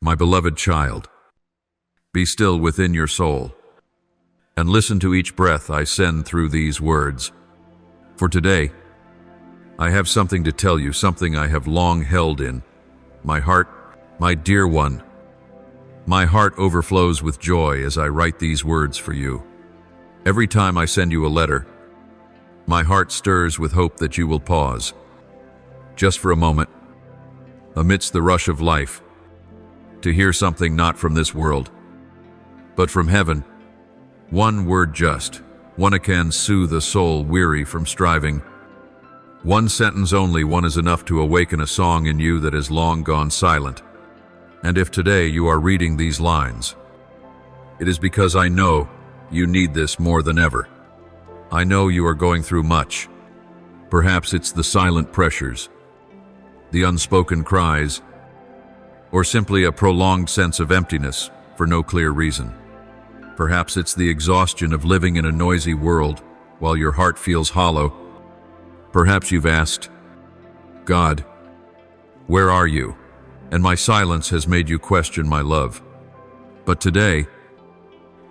My beloved child, be still within your soul, and listen to each breath I send through these words. For today, I have something to tell you, something I have long held in my heart, my dear one. My heart overflows with joy as I write these words for you. Every time I send you a letter, my heart stirs with hope that you will pause, just for a moment, amidst the rush of life, to hear something not from this world, but from heaven. One word just, one can soothe a soul weary from striving. One sentence only, one is enough to awaken a song in you that has long gone silent. And if today you are reading these lines, it is because I know you need this more than ever. I know you are going through much. Perhaps it's the silent pressures, the unspoken cries, or simply a prolonged sense of emptiness for no clear reason. Perhaps it's the exhaustion of living in a noisy world while your heart feels hollow. Perhaps you've asked, God, where are you? And my silence has made you question my love. But today,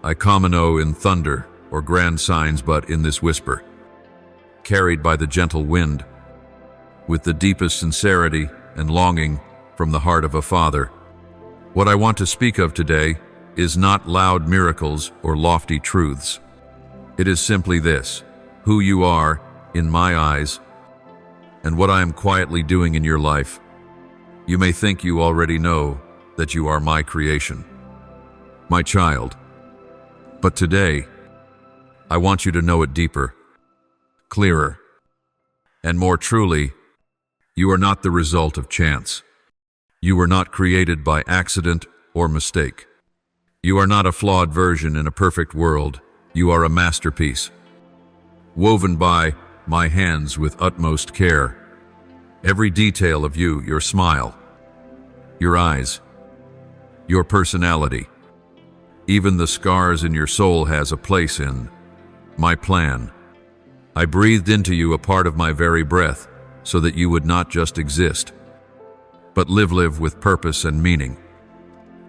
I come no in thunder or grand signs, but in this whisper, carried by the gentle wind, with the deepest sincerity and longing from the heart of a father. What I want to speak of today is not loud miracles or lofty truths. It is simply this: who you are in my eyes and what I am quietly doing in your life. You may think you already know that you are my creation, my child. But today, I want you to know it deeper, clearer, and more truly. You are not the result of chance. You were not created by accident or mistake. You are not a flawed version in a perfect world. You are a masterpiece, woven by my hands with utmost care. Every detail of you, your smile, your eyes, your personality, even the scars in your soul has a place in my plan. I breathed into you a part of my very breath so that you would not just exist, but live with purpose and meaning.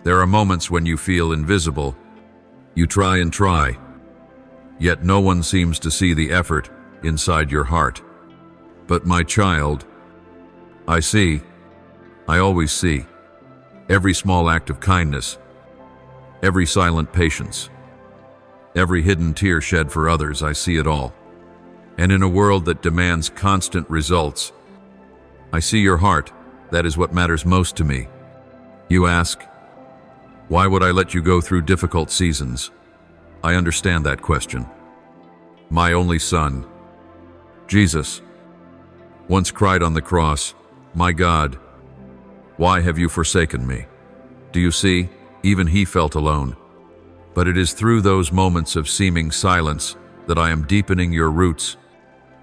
There are moments when you feel invisible. You try and try, yet no one seems to see the effort inside your heart. But my child, I see, I always see, every small act of kindness, every silent patience, every hidden tear shed for others. I see it all. And in a world that demands constant results, I see your heart. That is what matters most to me. You ask, why would I let you go through difficult seasons? I understand that question. My only son, Jesus, once cried on the cross, "My God, why have you forsaken me?" Do you see? Even he felt alone. But it is through those moments of seeming silence that I am deepening your roots.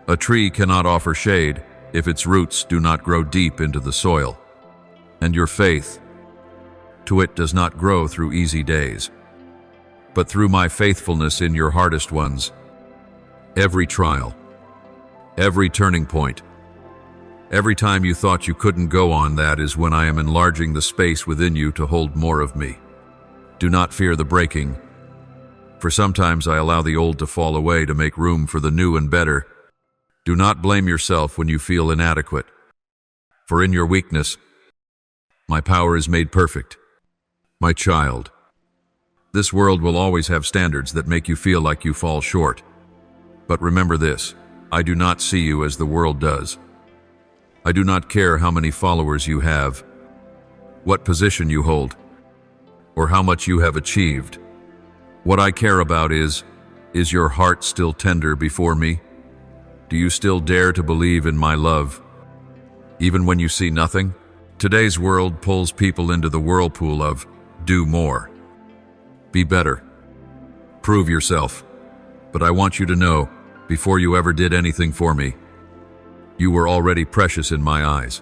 A tree cannot offer shade if its roots do not grow deep into the soil. And your faith, to it, does not grow through easy days, but through my faithfulness in your hardest ones. Every trial, every turning point, every time you thought you couldn't go on, that is when I am enlarging the space within you to hold more of me. Do not fear the breaking, for sometimes I allow the old to fall away to make room for the new and better. Do not blame yourself when you feel inadequate, for in your weakness, my power is made perfect. My child, this world will always have standards that make you feel like you fall short. But remember this: I do not see you as the world does. I do not care how many followers you have, what position you hold, or how much you have achieved. What I care about is your heart still tender before me? Do you still dare to believe in my love, even when you see nothing? Today's world pulls people into the whirlpool of do more, be better, prove yourself. But I want you to know, before you ever did anything for me, you were already precious in my eyes.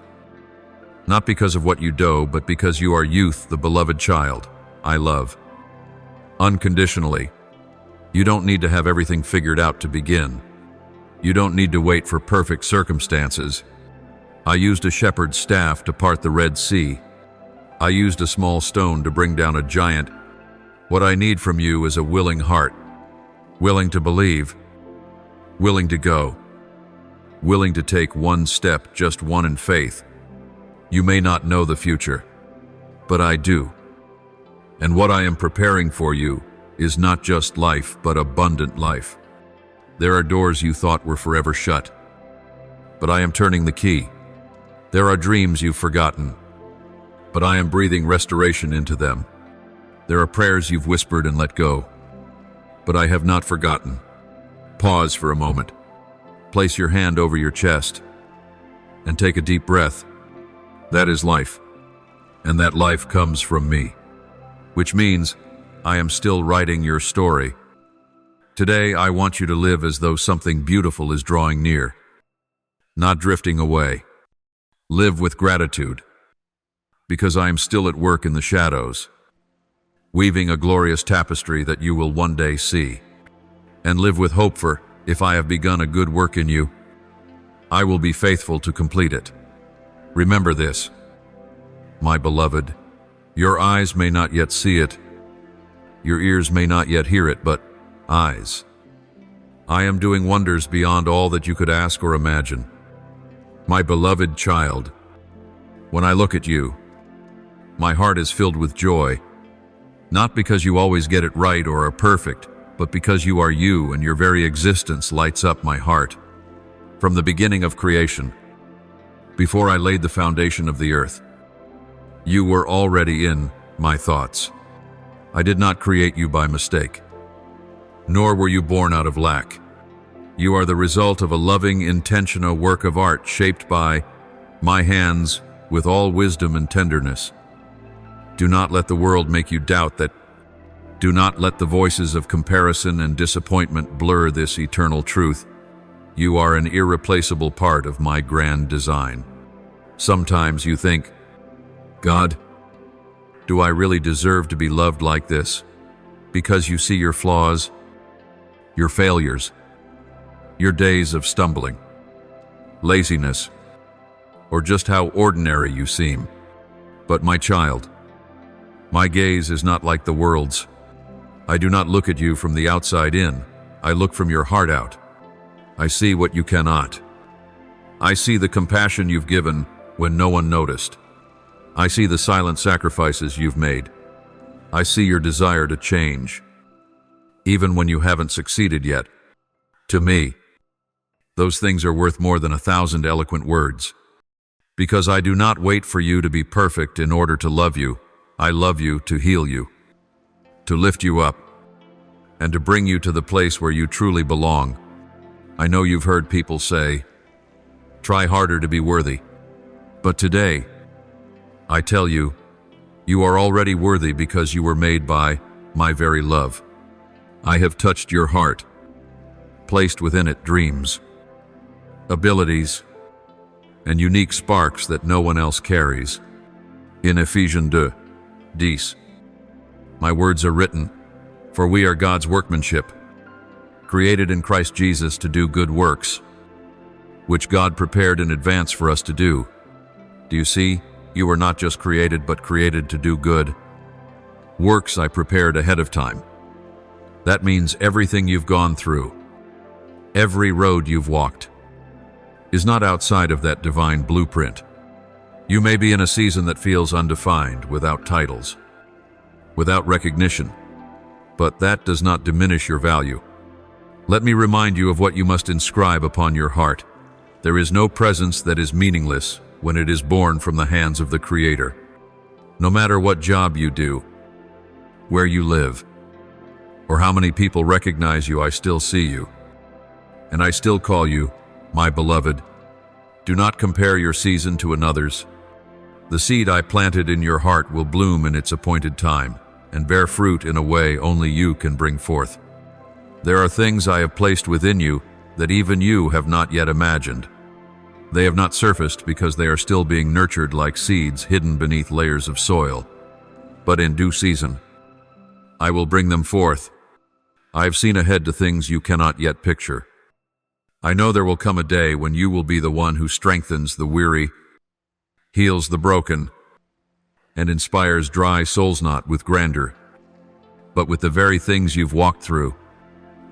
Not because of what you do, but because you are youth, the beloved child I love unconditionally. You don't need to have everything figured out to begin. You don't need to wait for perfect circumstances. I used a shepherd's staff to part the Red Sea, I used a small stone to bring down a giant. What I need from you is a willing heart, willing to believe, willing to go, willing to take one step, just one in faith. You may not know the future, but I do. And what I am preparing for you is not just life, but abundant life. There are doors you thought were forever shut, but I am turning the key. There are dreams you've forgotten, but I am breathing restoration into them. There are prayers you've whispered and let go, but I have not forgotten. Pause for a moment. Place your hand over your chest and take a deep breath. That is life, and that life comes from me, which means I am still writing your story. Today, I want you to live as though something beautiful is drawing near, not drifting away. Live with gratitude, because I am still at work in the shadows, weaving a glorious tapestry that you will one day see. And live with hope, for if I have begun a good work in you, I will be faithful to complete it. Remember this, my beloved. Your eyes may not yet see it, your ears may not yet hear it, but eyes. I am doing wonders beyond all that you could ask or imagine. My beloved child, when I look at you, my heart is filled with joy, not because you always get it right or are perfect, but because you are you, and your very existence lights up my heart. From the beginning of creation, before I laid the foundation of the earth, you were already in my thoughts. I did not create you by mistake, nor were you born out of lack. You are the result of a loving, intentional work of art shaped by my hands with all wisdom and tenderness. Do not let the world make you doubt that. Do not let the voices of comparison and disappointment blur this eternal truth. You are an irreplaceable part of my grand design. Sometimes you think, God, do I really deserve to be loved like this? Because you see your flaws, your failures, your days of stumbling, laziness, or just how ordinary you seem. But my child, my gaze is not like the world's. I do not look at you from the outside in. I look from your heart out. I see what you cannot. I see the compassion you've given when no one noticed. I see the silent sacrifices you've made. I see your desire to change, even when you haven't succeeded yet. To me, those things are worth more than 1,000 eloquent words. Because I do not wait for you to be perfect in order to love you. I love you to heal you, to lift you up, and to bring you to the place where you truly belong. I know you've heard people say, try harder to be worthy. But today, I tell you, you are already worthy because you were made by my very love. I have touched your heart, placed within it dreams, abilities, and unique sparks that no one else carries. In Ephesians 2:10, my words are written, for we are God's workmanship, created in Christ Jesus to do good works, which God prepared in advance for us to do. Do you see? You were not just created, but created to do good works I prepared ahead of time. That means everything you've gone through, every road you've walked, is not outside of that divine blueprint. You may be in a season that feels undefined, without titles, without recognition, but that does not diminish your value. Let me remind you of what you must inscribe upon your heart. There is no presence that is meaningless when it is born from the hands of the Creator. No matter what job you do, where you live, or how many people recognize you, I still see you, and I still call you my beloved. Do not compare your season to another's. The seed I planted in your heart will bloom in its appointed time and bear fruit in a way only you can bring forth. There are things I have placed within you that even you have not yet imagined. They have not surfaced because they are still being nurtured like seeds hidden beneath layers of soil. But in due season, I will bring them forth. I have seen ahead to things you cannot yet picture. I know there will come a day when you will be the one who strengthens the weary, heals the broken, and inspires dry souls not with grandeur, but with the very things you've walked through.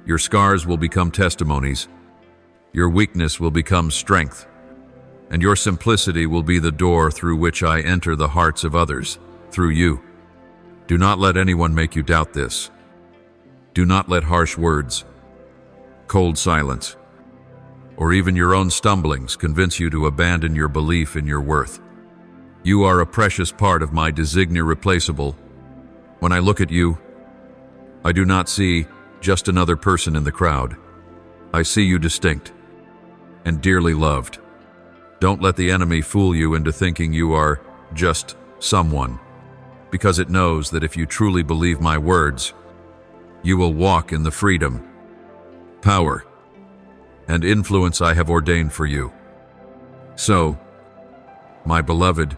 Your scars will become testimonies, your weakness will become strength, and your simplicity will be the door through which I enter the hearts of others, through you. Do not let anyone make you doubt this. Do not let harsh words, cold silence, or even your own stumblings convince you to abandon your belief in your worth. You are a precious part of my design irreplaceable. When I look at you, I do not see just another person in the crowd. I see you distinct and dearly loved. Don't let the enemy fool you into thinking you are just someone, because it knows that if you truly believe my words, you will walk in the freedom, power, and influence I have ordained for you. So, my beloved,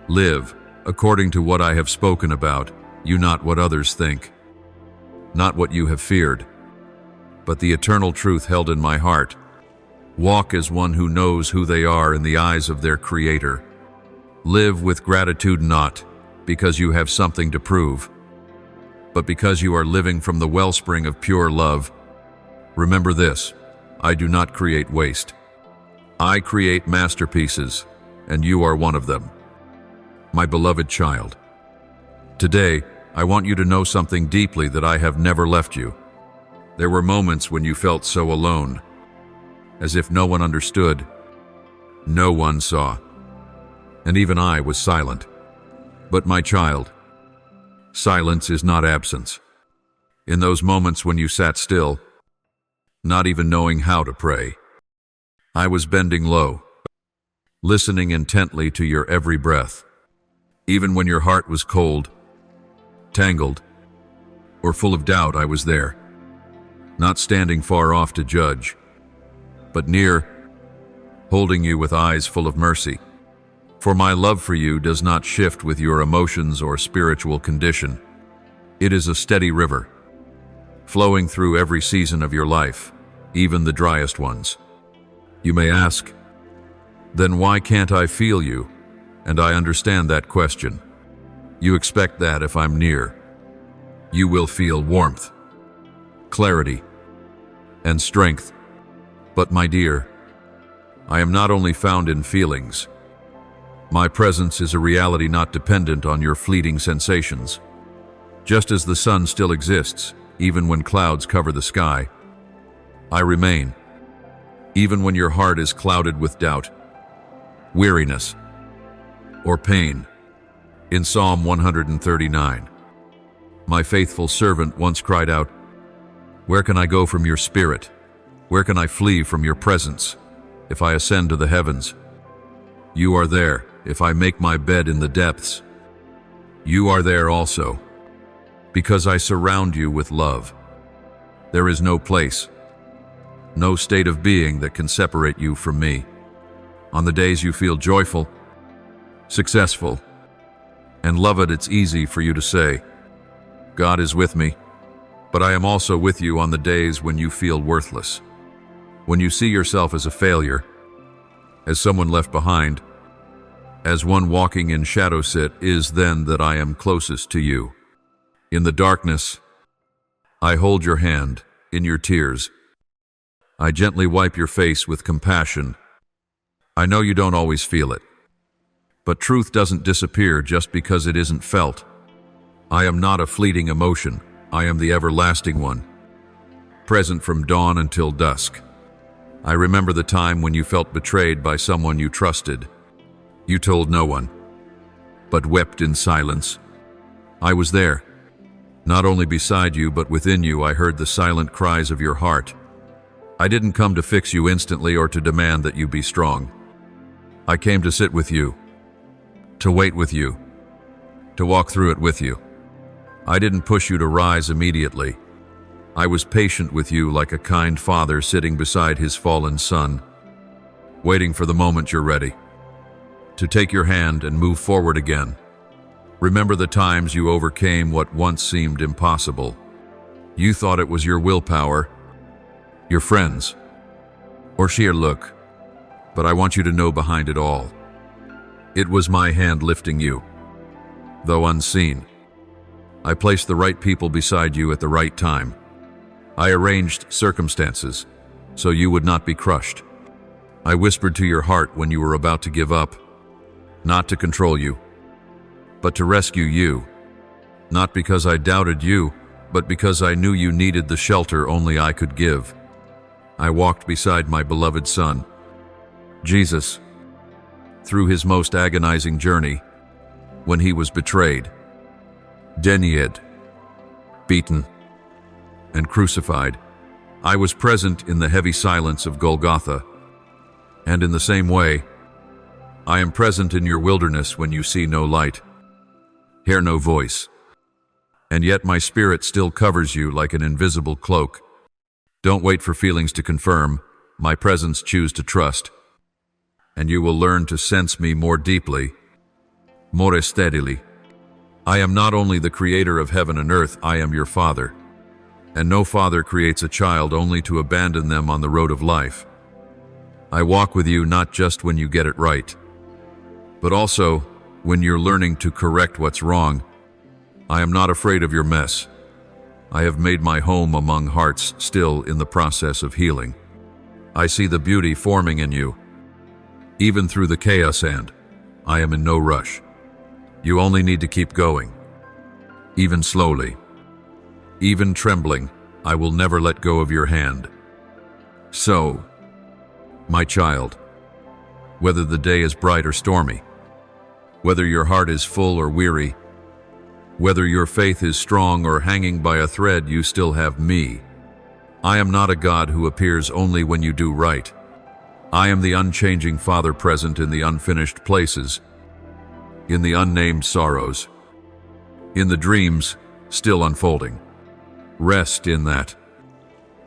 live according to what I have spoken about, you not what others think, not what you have feared, but the eternal truth held in my heart. Walk as one who knows who they are in the eyes of their Creator. Live with gratitude not because you have something to prove, but because you are living from the wellspring of pure love. Remember this, I do not create waste. I create masterpieces, and you are one of them. My beloved child, today I want you to know something deeply that I have never left you. There were moments when you felt so alone, as if no one understood, no one saw, and even I was silent. But my child, silence is not absence. In those moments when you sat still, not even knowing how to pray, I was bending low, listening intently to your every breath. Even when your heart was cold, tangled, or full of doubt, I was there, not standing far off to judge, but near, holding you with eyes full of mercy. For my love for you does not shift with your emotions or spiritual condition. It is a steady river, flowing through every season of your life, even the driest ones. You may ask, then why can't I feel you? And I understand that question. You expect that if I'm near, you will feel warmth, clarity, and strength. But my dear, I am not only found in feelings. My presence is a reality not dependent on your fleeting sensations. Just as the sun still exists, even when clouds cover the sky, I remain, even when your heart is clouded with doubt, weariness, or pain. In Psalm 139, my faithful servant once cried out, "Where can I go from your spirit? Where can I flee from your presence? If I ascend to the heavens, you are there. If I make my bed in the depths, you are there also. Because I surround you with love. There is no place, no state of being that can separate you from me. On the days you feel joyful, successful, and loved, it's easy for you to say, God is with me, but I am also with you on the days when you feel worthless. When you see yourself as a failure, as someone left behind, as one walking in shadow, it is then that I am closest to you. In the darkness, I hold your hand. In your tears, I gently wipe your face with compassion. I know you don't always feel it, but truth doesn't disappear just because it isn't felt. I am not a fleeting emotion. I am the everlasting one, present from dawn until dusk. I remember the time when you felt betrayed by someone you trusted. You told no one, but wept in silence. I was there. Not only beside you, but within you, I heard the silent cries of your heart. I didn't come to fix you instantly or to demand that you be strong. I came to sit with you, to wait with you, to walk through it with you. I didn't push you to rise immediately. I was patient with you like a kind father sitting beside his fallen son, waiting for the moment you're ready, to take your hand and move forward again. Remember the times you overcame what once seemed impossible. You thought it was your willpower, your friends, or sheer luck, but I want you to know behind it all, it was my hand lifting you. though unseen. I placed the right people beside you at the right time. I arranged circumstances so you would not be crushed. I whispered to your heart when you were about to give up, not to control you, but to rescue you, not because I doubted you, but because I knew you needed the shelter only I could give. I walked beside my beloved Son, Jesus, through his most agonizing journey, when he was betrayed, denied, beaten, and crucified. I was present in the heavy silence of Golgotha, and in the same way, I am present in your wilderness when you see no light, hear no voice, and yet my spirit still covers you like an invisible cloak. Don't wait for feelings to confirm, my presence choose to trust, and you will learn to sense me more deeply, more steadily. I am not only the creator of heaven and earth, I am your Father, and no father creates a child only to abandon them on the road of life. I walk with you not just when you get it right, but also when you're learning to correct what's wrong. I am not afraid of your mess. I have made my home among hearts still in the process of healing. I see the beauty forming in you, even through the chaos, and I am in no rush. You only need to keep going, even slowly, even trembling. I will never let go of your hand. So, my child, whether the day is bright or stormy, whether your heart is full or weary, whether your faith is strong or hanging by a thread, you still have me. I am not a God who appears only when you do right. I am the unchanging Father present in the unfinished places, in the unnamed sorrows, in the dreams still unfolding. Rest in that.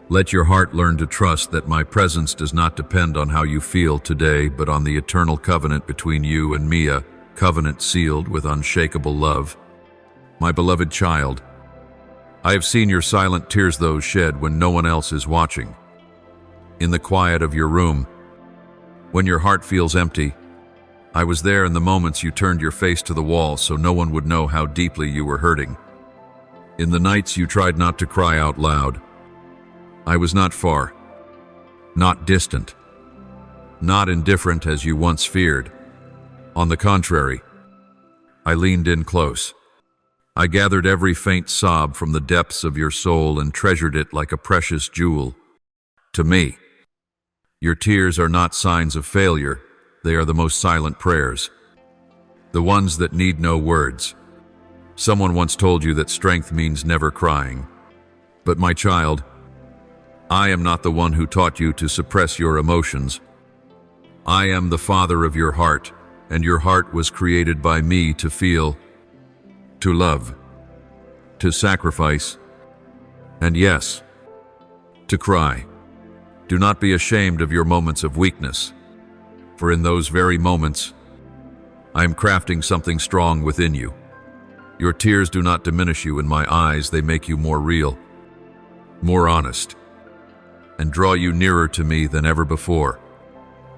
Let your heart learn to trust that my presence does not depend on how you feel today, but on the eternal covenant between you and me, a covenant sealed with unshakable love. My beloved child, I have seen your silent tears, those shed when no one else is watching. In the quiet of your room, when your heart feels empty, I was there in the moments you turned your face to the wall so no one would know how deeply you were hurting. In the nights you tried not to cry out loud, I was not far, not distant, not indifferent as you once feared. On the contrary, I leaned in close. I gathered every faint sob from the depths of your soul and treasured it like a precious jewel. To me, your tears are not signs of failure, they are the most silent prayers, the ones that need no words. Someone once told you that strength means never crying. But my child, I am not the one who taught you to suppress your emotions. I am the Father of your heart, and your heart was created by me to feel, to love, to sacrifice, and yes, to cry. Do not be ashamed of your moments of weakness, for in those very moments, I am crafting something strong within you. Your tears do not diminish you in my eyes, they make you more real, more honest, and draw you nearer to me than ever before.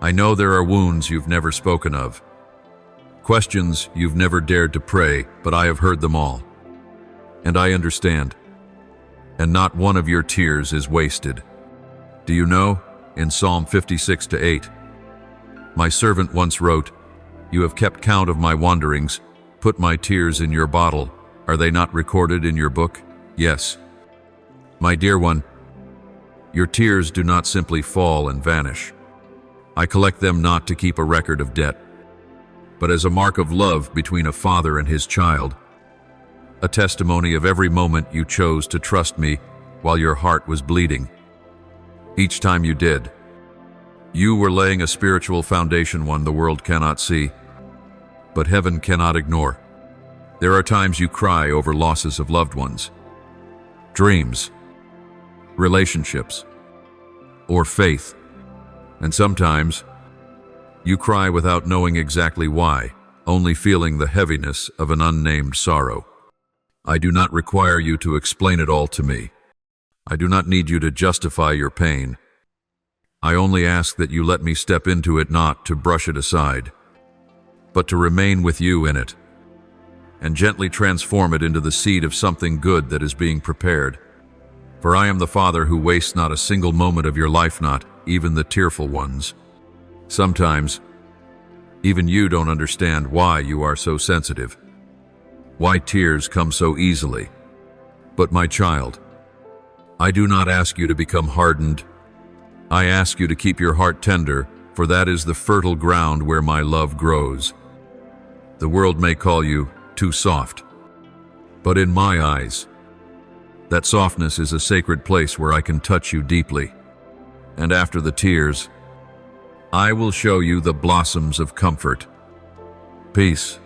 I know there are wounds you've never spoken of, questions you've never dared to pray, but I have heard them all. And I understand. And not one of your tears is wasted. Do you know, in Psalm 56:8, my servant once wrote, "You have kept count of my wanderings, put my tears in your bottle. Are they not recorded in your book?" Yes. My dear one, your tears do not simply fall and vanish. I collect them not to keep a record of debt, but as a mark of love between a father and his child, a testimony of every moment you chose to trust me while your heart was bleeding. Each time you did, you were laying a spiritual foundation, one the world cannot see, but heaven cannot ignore. There are times you cry over losses of loved ones, dreams, relationships, or faith, and sometimes you cry without knowing exactly why, only feeling the heaviness of an unnamed sorrow. I do not require you to explain it all to me. I do not need you to justify your pain. I only ask that you let me step into it, not to brush it aside, but to remain with you in it. and gently transform it into the seed of something good that is being prepared. For I am the Father who wastes not a single moment of your life, not even the tearful ones. Sometimes, even you don't understand why you are so sensitive, why tears come so easily. But my child, I do not ask you to become hardened. I ask you to keep your heart tender, for that is the fertile ground where my love grows. The world may call you too soft, but in my eyes, that softness is a sacred place where I can touch you deeply. And after the tears, I will show you the blossoms of comfort, peace,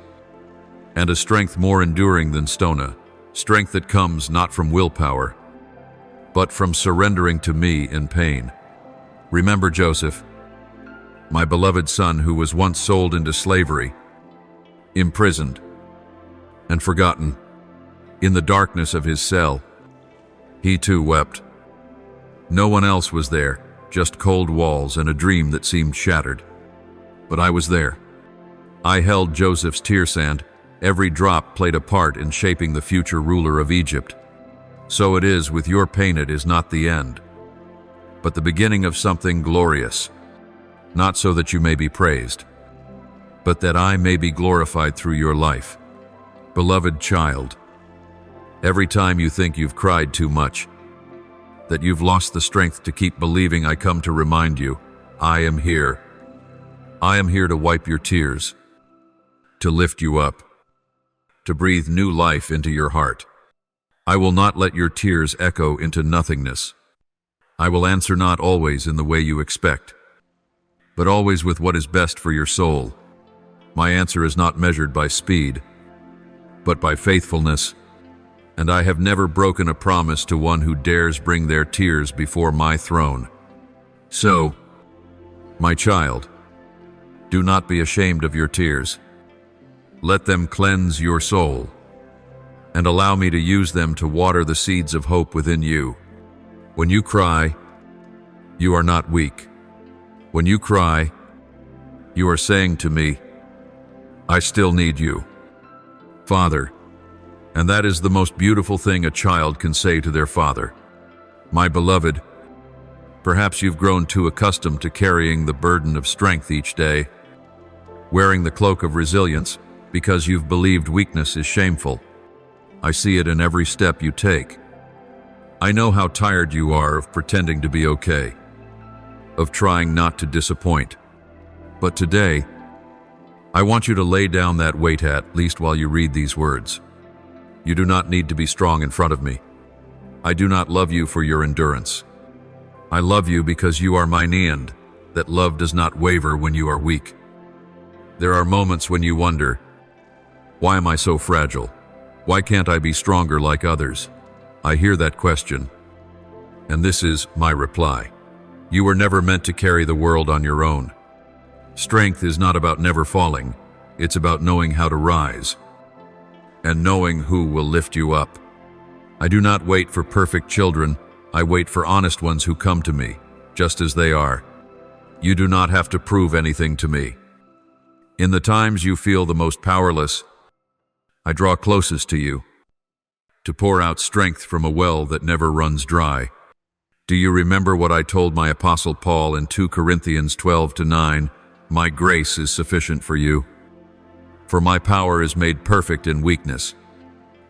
and a strength more enduring than stone, strength that comes not from willpower, but from surrendering to me in pain. Remember Joseph, my beloved son who was once sold into slavery, imprisoned, and forgotten. In the darkness of his cell, he too wept. No one else was there, just cold walls and a dream that seemed shattered. But I was there. I held Joseph's tear sand. Every drop played a part in shaping the future ruler of Egypt. So it is with your pain. It is not the end, but the beginning of something glorious. Not so that you may be praised, but that I may be glorified through your life. Beloved child, every time you think you've cried too much, that you've lost the strength to keep believing, I come to remind you, I am here. I am here to wipe your tears, to lift you up, to breathe new life into your heart. I will not let your tears echo into nothingness. I will answer not always in the way you expect, but always with what is best for your soul. My answer is not measured by speed, but by faithfulness, and I have never broken a promise to one who dares bring their tears before my throne. So, my child, do not be ashamed of your tears. Let them cleanse your soul, and allow me to use them to water the seeds of hope within you. When you cry, you are not weak. When you cry, you are saying to me, I still need you, Father. And that is the most beautiful thing a child can say to their father. My beloved, perhaps you've grown too accustomed to carrying the burden of strength each day, wearing the cloak of resilience because you've believed weakness is shameful. I see it in every step you take. I know how tired you are of pretending to be okay, of trying not to disappoint. But today, I want you to lay down that weight at least while you read these words. You do not need to be strong in front of me. I do not love you for your endurance. I love you because you are mine, and that love does not waver when you are weak. There are moments when you wonder, why am I so fragile? Why can't I be stronger like others? I hear that question, and this is my reply. You were never meant to carry the world on your own. Strength is not about never falling. It's about knowing how to rise, and knowing who will lift you up. I do not wait for perfect children. I wait for honest ones who come to me, just as they are. You do not have to prove anything to me. In the times you feel the most powerless, I draw closest to you, to pour out strength from a well that never runs dry. Do you remember what I told my apostle Paul in 2 Corinthians 12-9? My grace is sufficient for you, for my power is made perfect in weakness.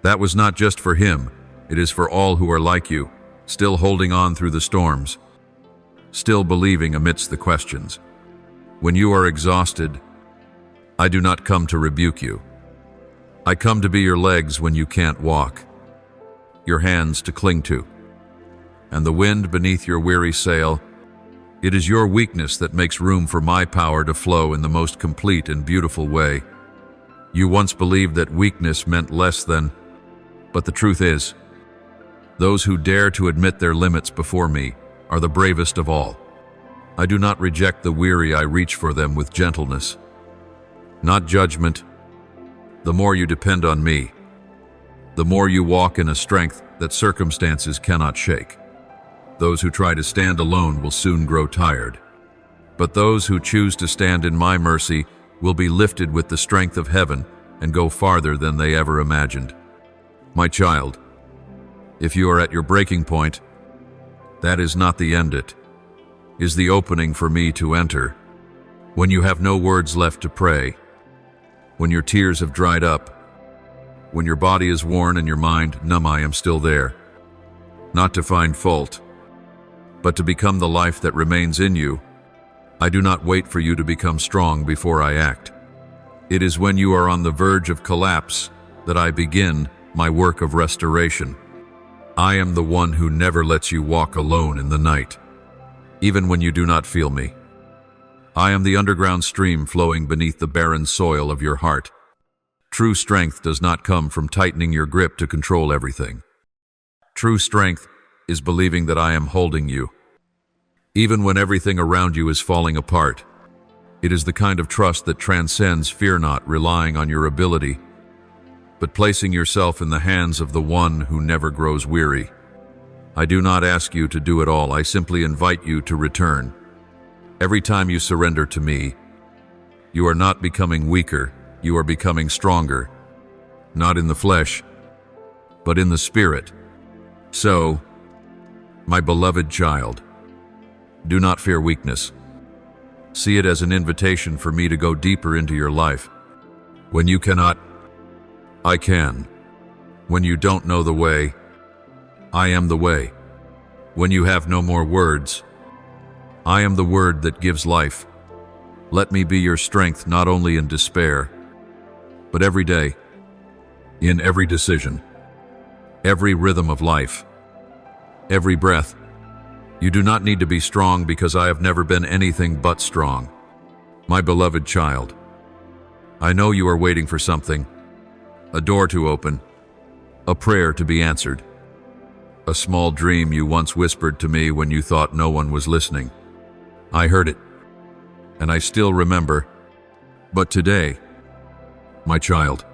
That was not just for him, it is for all who are like you, still holding on through the storms, still believing amidst the questions. When you are exhausted, I do not come to rebuke you. I come to be your legs when you can't walk, your hands to cling to, and the wind beneath your weary sail. It is your weakness that makes room for my power to flow in the most complete and beautiful way. You once believed that weakness meant less than, but the truth is, those who dare to admit their limits before me are the bravest of all. I do not reject the weary, I reach for them with gentleness, not judgment. The more you depend on me, the more you walk in a strength that circumstances cannot shake. Those who try to stand alone will soon grow tired, but those who choose to stand in my mercy will be lifted with the strength of heaven and go farther than they ever imagined. My child, if you are at your breaking point, that is not the end. It is the opening for me to enter. When you have no words left to pray, when your tears have dried up, when your body is worn and your mind numb, I am still there. Not to find fault, but to become the life that remains in you. I do not wait for you to become strong before I act. It is when you are on the verge of collapse that I begin my work of restoration. I am the one who never lets you walk alone in the night, even when you do not feel me. I am the underground stream flowing beneath the barren soil of your heart. True strength does not come from tightening your grip to control everything. True strength is believing that I am holding you, even when everything around you is falling apart. It is the kind of trust that transcends fear, not relying on your ability, but placing yourself in the hands of the one who never grows weary. I do not ask you to do it all. I simply invite you to return. Every time you surrender to me, you are not becoming weaker, you are becoming stronger, not in the flesh, but in the spirit. So, my beloved child, do not fear weakness. See it as an invitation for me to go deeper into your life. When you cannot, I can. When you don't know the way, I am the way. When you have no more words, I am the word that gives life. Let me be your strength, not only in despair, but every day, in every decision, every rhythm of life, every breath. You do not need to be strong because I have never been anything but strong. My beloved child, I know you are waiting for something, a door to open, a prayer to be answered, a small dream you once whispered to me when you thought no one was listening. I heard it, and I still remember. But today, my child,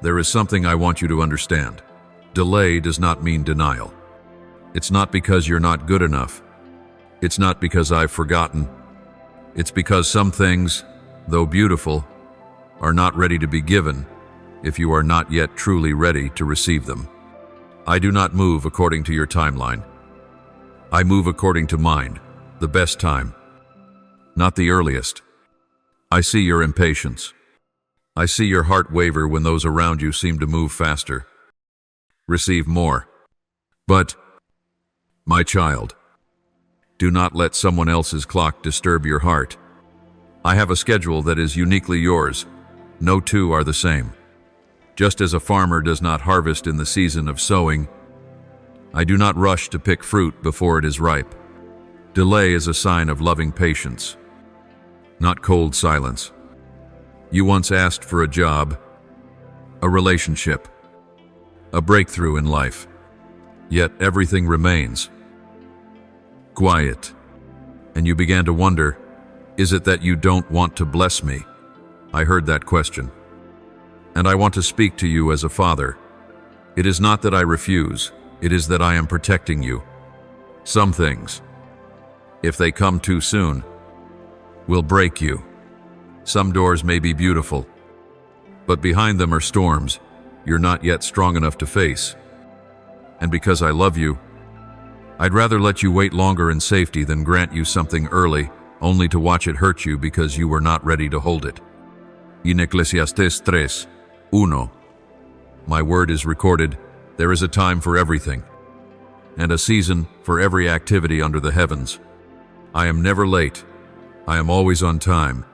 there is something I want you to understand. Delay does not mean denial. It's not because you're not good enough. It's not because I've forgotten. It's because some things, though beautiful, are not ready to be given if you are not yet truly ready to receive them. I do not move according to your timeline. I move according to mine, the best time, not the earliest. I see your impatience. I see your heart waver when those around you seem to move faster, receive more. But, my child, do not let someone else's clock disturb your heart. I have a schedule that is uniquely yours. No two are the same. Just as a farmer does not harvest in the season of sowing, I do not rush to pick fruit before it is ripe. Delay is a sign of loving patience, not cold silence. You once asked for a job, a relationship, a breakthrough in life, yet everything remains quiet. And you began to wonder, is it that you don't want to bless me? I heard that question. And I want to speak to you as a father. It is not that I refuse, it is that I am protecting you. Some things, if they come too soon, will break you. Some doors may be beautiful, but behind them are storms you're not yet strong enough to face. And because I love you, I'd rather let you wait longer in safety than grant you something early, only to watch it hurt you because you were not ready to hold it. In Eclesiastes 3:1, my word is recorded, there is a time for everything, and a season for every activity under the heavens. I am never late, I am always on time.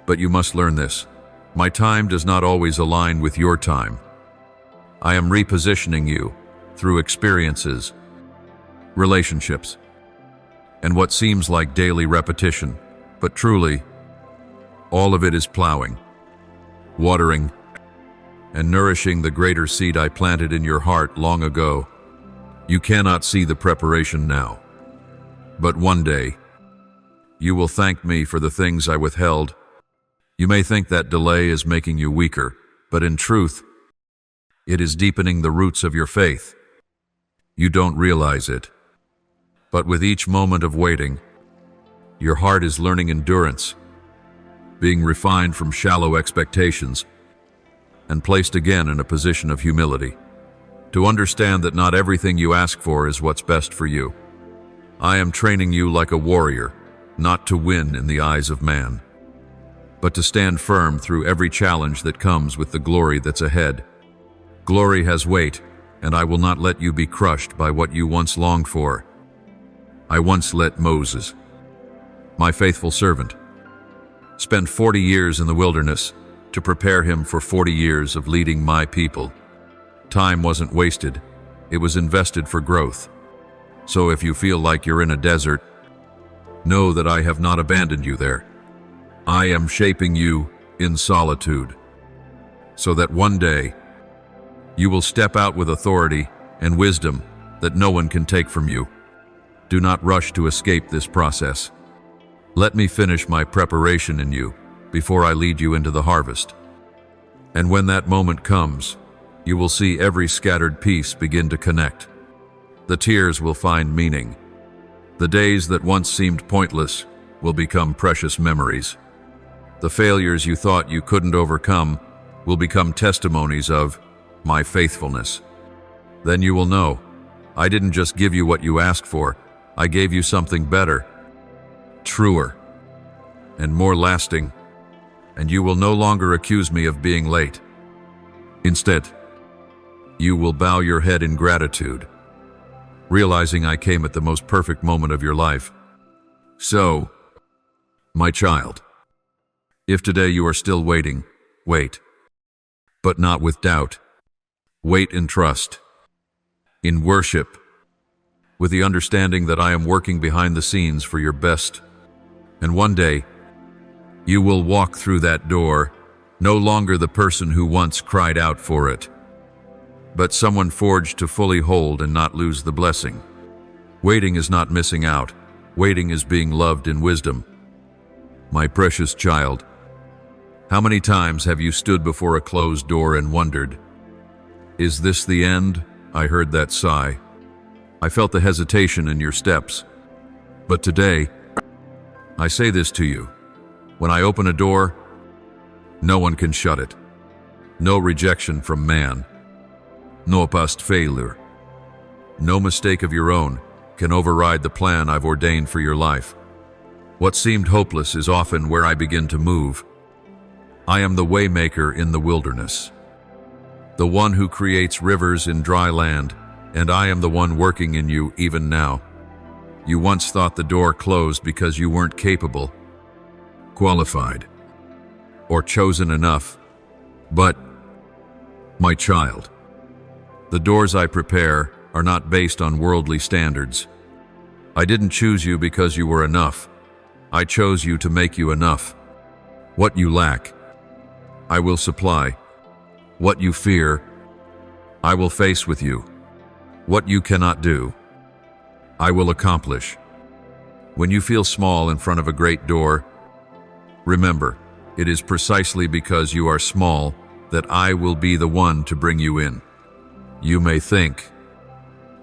But you must learn this. My time does not always align with your time. I am repositioning you through experiences, relationships, and what seems like daily repetition, but truly, all of it is plowing, watering, and nourishing the greater seed I planted in your heart long ago. You cannot see the preparation now, but one day, you will thank me for the things I withheld. You may think that delay is making you weaker, but in truth, it is deepening the roots of your faith. You don't realize it, but with each moment of waiting, your heart is learning endurance, being refined from shallow expectations, and placed again in a position of humility, to understand that not everything you ask for is what's best for you. I am training you like a warrior, not to win in the eyes of man, but to stand firm through every challenge that comes with the glory that's ahead. Glory has weight, and I will not let you be crushed by what you once longed for. I once let Moses, my faithful servant, spend 40 years in the wilderness to prepare him for 40 years of leading my people. Time wasn't wasted, it was invested for growth. So if you feel like you're in a desert, know that I have not abandoned you there. I am shaping you in solitude, so that one day you will step out with authority and wisdom that no one can take from you. Do not rush to escape this process. Let me finish my preparation in you before I lead you into the harvest. And when that moment comes, you will see every scattered piece begin to connect. The tears will find meaning. The days that once seemed pointless will become precious memories. The failures you thought you couldn't overcome will become testimonies of my faithfulness. Then you will know, I didn't just give you what you asked for, I gave you something better, truer, and more lasting, and you will no longer accuse me of being late. Instead, you will bow your head in gratitude, realizing I came at the most perfect moment of your life. So, my child, if today you are still waiting, wait, but not with doubt. Wait in trust, in worship, with the understanding that I am working behind the scenes for your best. And one day, you will walk through that door, no longer the person who once cried out for it, but someone forged to fully hold and not lose the blessing. Waiting is not missing out. Waiting is being loved in wisdom. My precious child, how many times have you stood before a closed door and wondered, is this the end? I heard that sigh. I felt the hesitation in your steps. But today, I say this to you. When I open a door, no one can shut it. No rejection from man. No past failure. No mistake of your own can override the plan I've ordained for your life. What seemed hopeless is often where I begin to move. I am the waymaker in the wilderness, the one who creates rivers in dry land, and I am the one working in you even now. You once thought the door closed because you weren't capable, qualified, or chosen enough. But, my child, the doors I prepare are not based on worldly standards. I didn't choose you because you were enough. I chose you to make you enough. What you lack, I will supply. What you fear, I will face with you. What you cannot do, I will accomplish. When you feel small in front of a great door, remember, it is precisely because you are small that I will be the one to bring you in. You may think,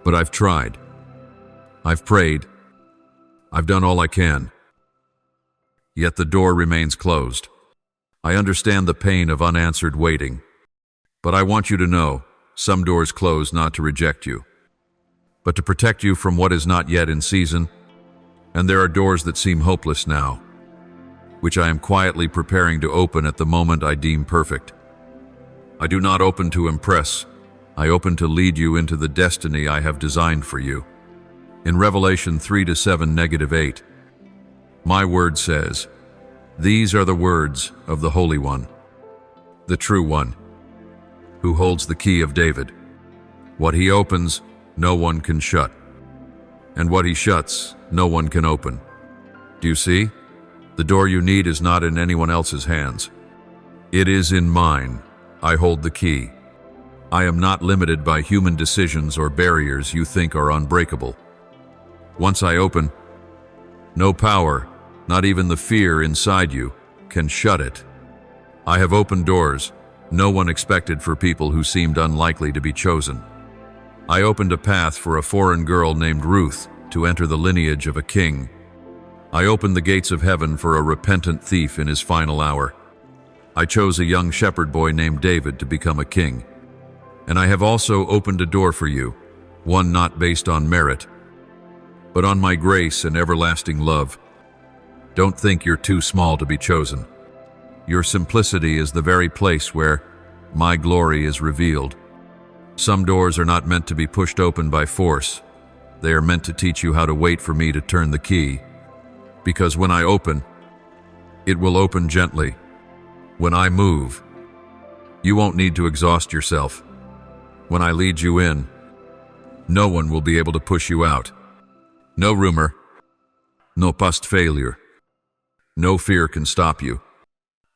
but I've tried. I've prayed. I've done all I can. Yet the door remains closed. I understand the pain of unanswered waiting. But I want you to know, some doors close not to reject you, but to protect you from what is not yet in season. And there are doors that seem hopeless now, which I am quietly preparing to open at the moment I deem perfect. I do not open to impress. I open to lead you into the destiny I have designed for you. In Revelation 3:7-8, my word says, "These are the words of the Holy One, the true one, who holds the key of David. What he opens, no one can shut, and what he shuts, no one can open." Do you see? The door you need is not in anyone else's hands. It is in mine. I hold the key. I am not limited by human decisions or barriers you think are unbreakable. Once I open, no power, not even the fear inside you, can shut it. I have opened doors no one expected for people who seemed unlikely to be chosen. I opened a path for a foreign girl named Ruth to enter the lineage of a king. I opened the gates of heaven for a repentant thief in his final hour. I chose a young shepherd boy named David to become a king. And I have also opened a door for you, one not based on merit, but on my grace and everlasting love. Don't think you're too small to be chosen. Your simplicity is the very place where my glory is revealed. Some doors are not meant to be pushed open by force. They are meant to teach you how to wait for me to turn the key. Because when I open, it will open gently. When I move, you won't need to exhaust yourself. When I lead you in, no one will be able to push you out. No rumor, no past failure, no fear can stop you.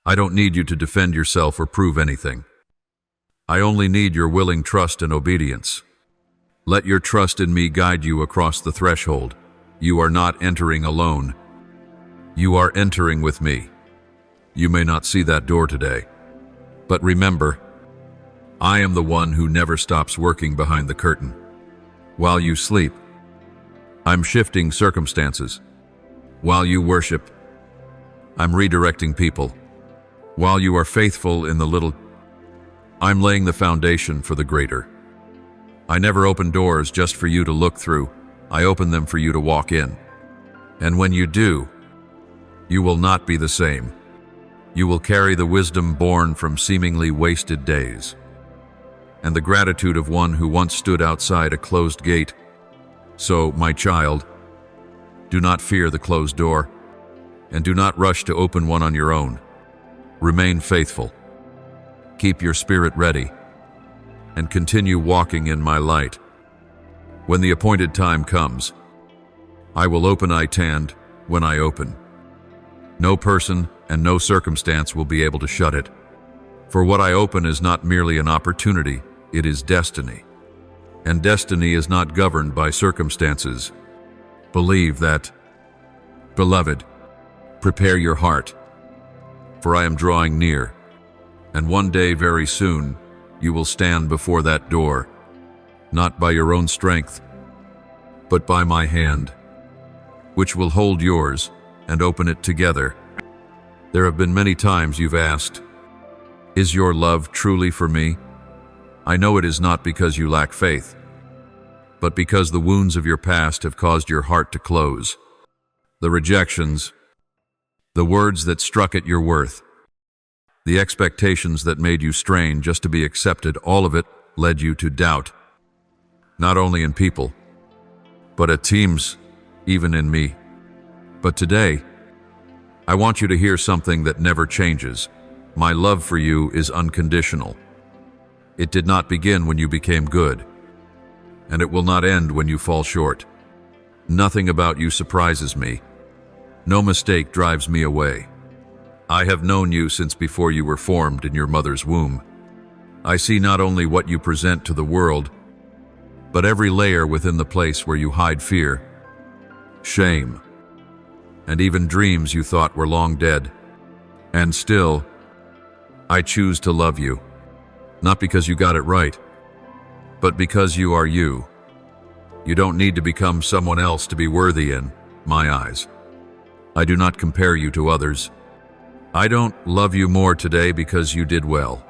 I don't need you to defend yourself or prove anything. I only need your willing trust and obedience. Let your trust in me guide you across the threshold. You are not entering alone. You are entering with me. You may not see that door today, but remember, I am the one who never stops working behind the curtain. While you sleep, I'm shifting circumstances. While you worship, I'm redirecting people. While you are faithful in the little, I'm laying the foundation for the greater. I never open doors just for you to look through. I open them for you to walk in. And when you do, you will not be the same. You will carry the wisdom born from seemingly wasted days, and the gratitude of one who once stood outside a closed gate. So, my child, do not fear the closed door, and do not rush to open one on your own. Remain faithful. Keep your spirit ready, and continue walking in my light. When the appointed time comes, I will open when I open. No person and no circumstance will be able to shut it. For what I open is not merely an opportunity, it is destiny. And destiny is not governed by circumstances. Believe that. Beloved, prepare your heart, for I am drawing near, and one day very soon you will stand before that door, not by your own strength, but by my hand, which will hold yours and open it together. There have been many times you've asked, "Is your love truly for me?" I know it is not because you lack faith, but because the wounds of your past have caused your heart to close. The rejections, the words that struck at your worth, the expectations that made you strain just to be accepted, all of it led you to doubt, not only in people, but at times, even in me. But today, I want you to hear something that never changes. My love for you is unconditional. It did not begin when you became good, and it will not end when you fall short. Nothing about you surprises me. No mistake drives me away. I have known you since before you were formed in your mother's womb. I see not only what you present to the world, but every layer within the place where you hide fear, shame, and even dreams you thought were long dead. And still, I choose to love you, not because you got it right, but because you are you. You don't need to become someone else to be worthy in my eyes. I do not compare you to others. I don't love you more today because you did well.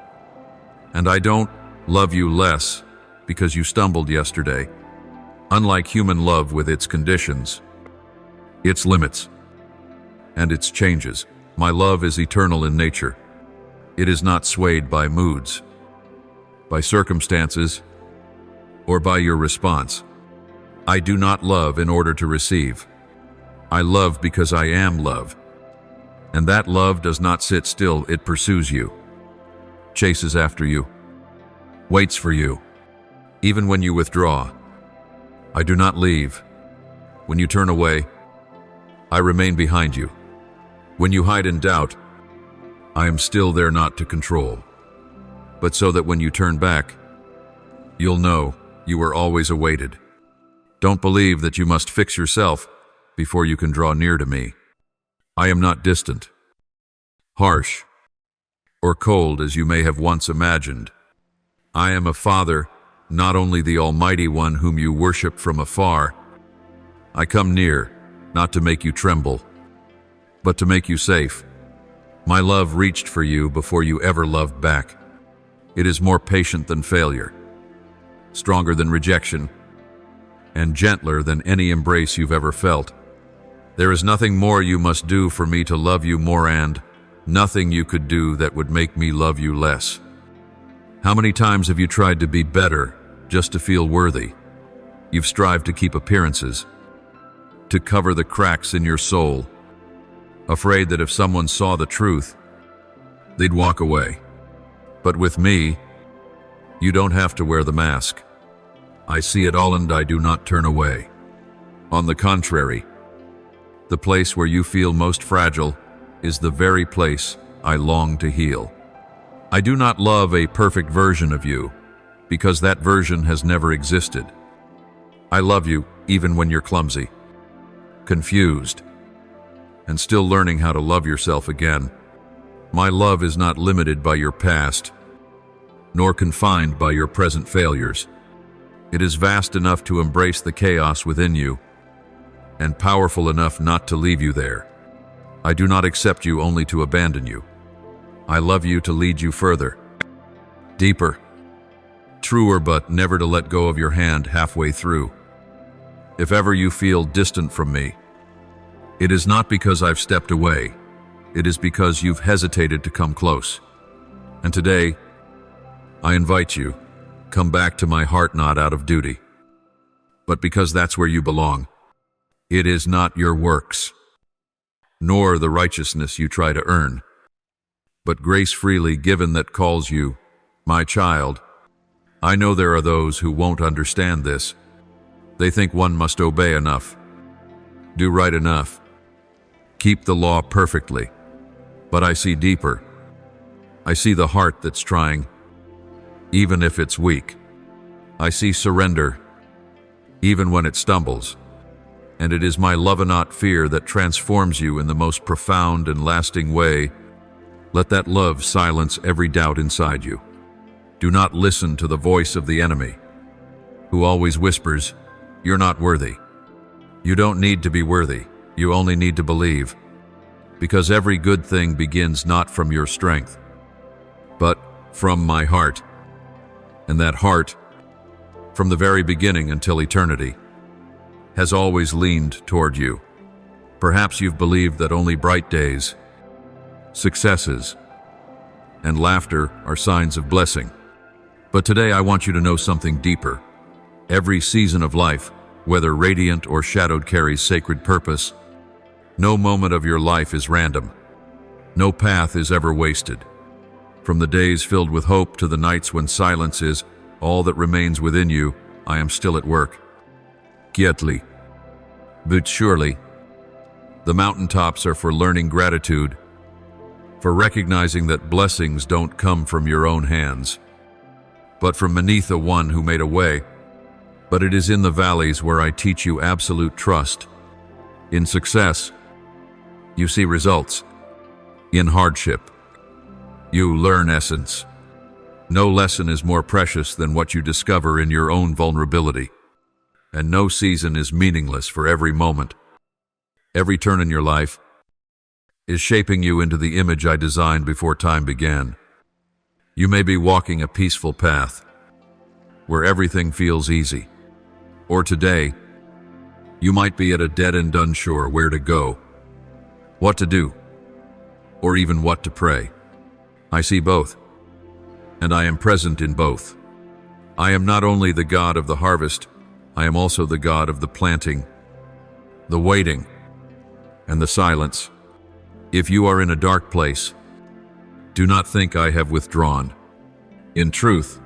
And I don't love you less because you stumbled yesterday. Unlike human love with its conditions, its limits, and its changes, my love is eternal in nature. It is not swayed by moods, by circumstances, or by your response. I do not love in order to receive. I love because I am love. And that love does not sit still, it pursues you, chases after you, waits for you, even when you withdraw. I do not leave. When you turn away, I remain behind you. When you hide in doubt, I am still there, not to control, but so that when you turn back, you'll know you were always awaited. Don't believe that you must fix yourself before you can draw near to me. I am not distant, harsh, or cold as you may have once imagined. I am a Father, not only the Almighty One whom you worship from afar. I come near, not to make you tremble, but to make you safe. My love reached for you before you ever loved back. It is more patient than failure, stronger than rejection, and gentler than any embrace you've ever felt. There is nothing more you must do for me to love you more, and nothing you could do that would make me love you less. How many times have you tried to be better just to feel worthy? You've strived to keep appearances, to cover the cracks in your soul, afraid that if someone saw the truth, they'd walk away. But with me, you don't have to wear the mask. I see it all and I do not turn away. On the contrary, the place where you feel most fragile is the very place I long to heal. I do not love a perfect version of you, because that version has never existed. I love you even when you're clumsy, confused, and still learning how to love yourself again. My love is not limited by your past, nor confined by your present failures. It is vast enough to embrace the chaos within you, and powerful enough not to leave you there. I do not accept you only to abandon you. I love you to lead you further, deeper, truer, but never to let go of your hand halfway through. If ever you feel distant from me, it is not because I've stepped away. It is because you've hesitated to come close. And today, I invite you, come back to my heart, not out of duty, but because that's where you belong. It is not your works, nor the righteousness you try to earn, but grace freely given that calls you, my child. I know there are those who won't understand this. They think one must obey enough, do right enough, keep the law perfectly. But I see deeper. I see the heart that's trying, even if it's weak. I see surrender, even when it stumbles. And it is my love and not fear that transforms you in the most profound and lasting way. Let that love silence every doubt inside you. Do not listen to the voice of the enemy, who always whispers, "You're not worthy." You don't need to be worthy. You only need to believe. Because every good thing begins not from your strength, but from my heart. And that heart, from the very beginning until eternity, has always leaned toward you. Perhaps you've believed that only bright days, successes, and laughter are signs of blessing. But today I want you to know something deeper. Every season of life, whether radiant or shadowed, carries sacred purpose. No moment of your life is random. No path is ever wasted. From the days filled with hope to the nights when silence is all that remains within you, I am still at work. Quietly, but surely. The mountaintops are for learning gratitude, for recognizing that blessings don't come from your own hands, but from beneath the one who made a way. But it is in the valleys where I teach you absolute trust. In success, you see results. In hardship, you learn essence. No lesson is more precious than what you discover in your own vulnerability. And no season is meaningless, for every moment, every turn in your life, is shaping you into the image I designed before time began. You may be walking a peaceful path, where everything feels easy. Or today, you might be at a dead end, unsure where to go, what to do, or even what to pray. I see both, and I am present in both. I am not only the God of the harvest, I am also the God of the planting, the waiting, and the silence. If you are in a dark place, do not think I have withdrawn. In truth,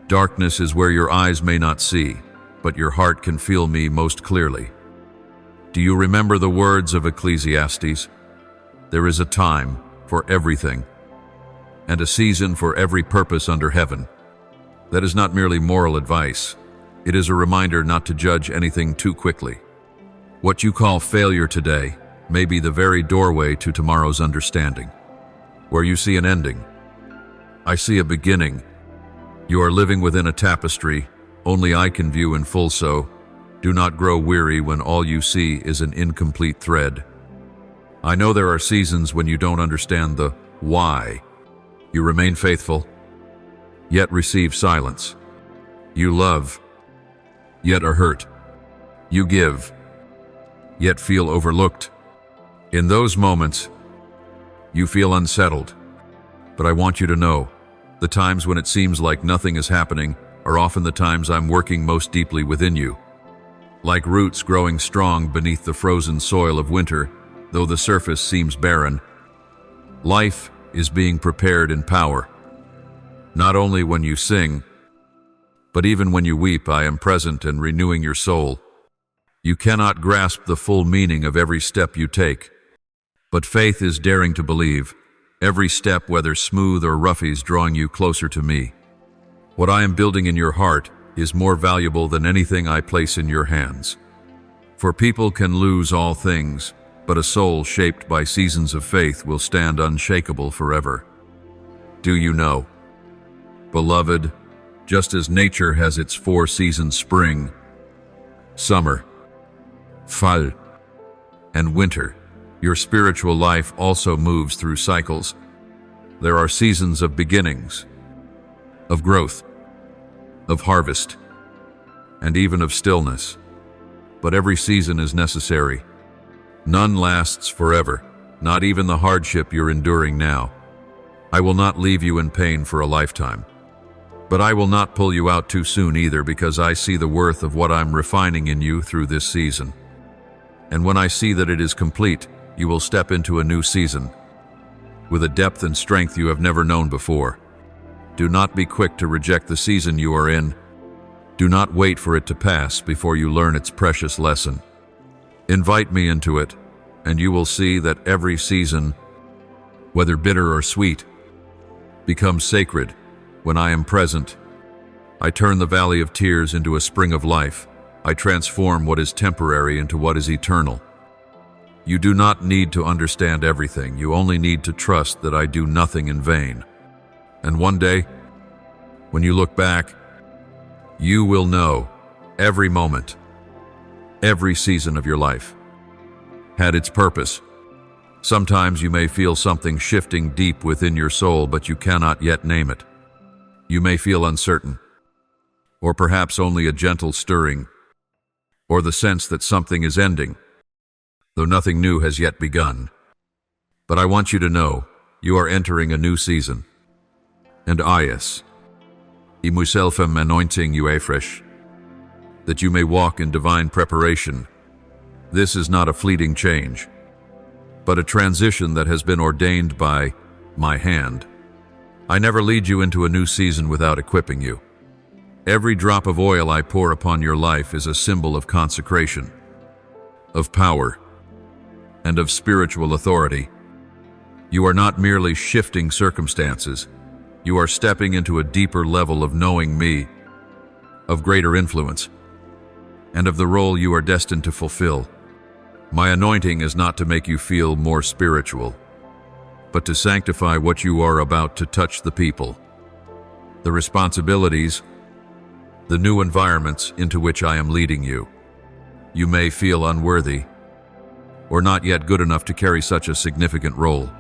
darkness is where your eyes may not see, but your heart can feel me most clearly. Do you remember the words of Ecclesiastes? There is a time for everything, and a season for every purpose under heaven. That is not merely moral advice. It is a reminder not to judge anything too quickly. What you call failure today may be the very doorway to tomorrow's understanding. Where you see an ending, I see a beginning. You are living within a tapestry only I can view in full, so do not grow weary when all you see is an incomplete thread. I know there are seasons when you don't understand the why. You remain faithful, yet receive silence. You love, yet are hurt. You give, yet feel overlooked. In those moments, you feel unsettled. But I want you to know, the times when it seems like nothing is happening are often the times I'm working most deeply within you. Like roots growing strong beneath the frozen soil of winter, though the surface seems barren, life is being prepared in power. Not only when you sing, but even when you weep, I am present and renewing your soul. You cannot grasp the full meaning of every step you take, but faith is daring to believe, every step, whether smooth or rough, is drawing you closer to me. What I am building in your heart is more valuable than anything I place in your hands. For people can lose all things, but a soul shaped by seasons of faith will stand unshakable forever. Do you know, beloved, just as nature has its 4 seasons, spring, summer, fall, and winter, your spiritual life also moves through cycles. There are seasons of beginnings, of growth, of harvest, and even of stillness. But every season is necessary. None lasts forever, not even the hardship you're enduring now. I will not leave you in pain for a lifetime. But I will not pull you out too soon either, because I see the worth of what I'm refining in you through this season. And when I see that it is complete, you will step into a new season with a depth and strength you have never known before. Do not be quick to reject the season you are in. Do not wait for it to pass before you learn its precious lesson. Invite me into it, and you will see that every season, whether bitter or sweet, becomes sacred when I am present. I turn the valley of tears into a spring of life. I transform what is temporary into what is eternal. You do not need to understand everything. You only need to trust that I do nothing in vain. And one day, when you look back, you will know every moment, every season of your life had its purpose. Sometimes you may feel something shifting deep within your soul, but you cannot yet name it. You may feel uncertain, or perhaps only a gentle stirring, or the sense that something is ending, though nothing new has yet begun. But I want you to know, you are entering a new season. And I myself am anointing you afresh, that you may walk in divine preparation. This is not a fleeting change, but a transition that has been ordained by my hand. I never lead you into a new season without equipping you. Every drop of oil I pour upon your life is a symbol of consecration, of power, and of spiritual authority. You are not merely shifting circumstances. You are stepping into a deeper level of knowing me, of greater influence, and of the role you are destined to fulfill. My anointing is not to make you feel more spiritual, but to sanctify what you are about to touch, the people, the responsibilities, the new environments into which I am leading you. You may feel unworthy, or not yet good enough to carry such a significant role.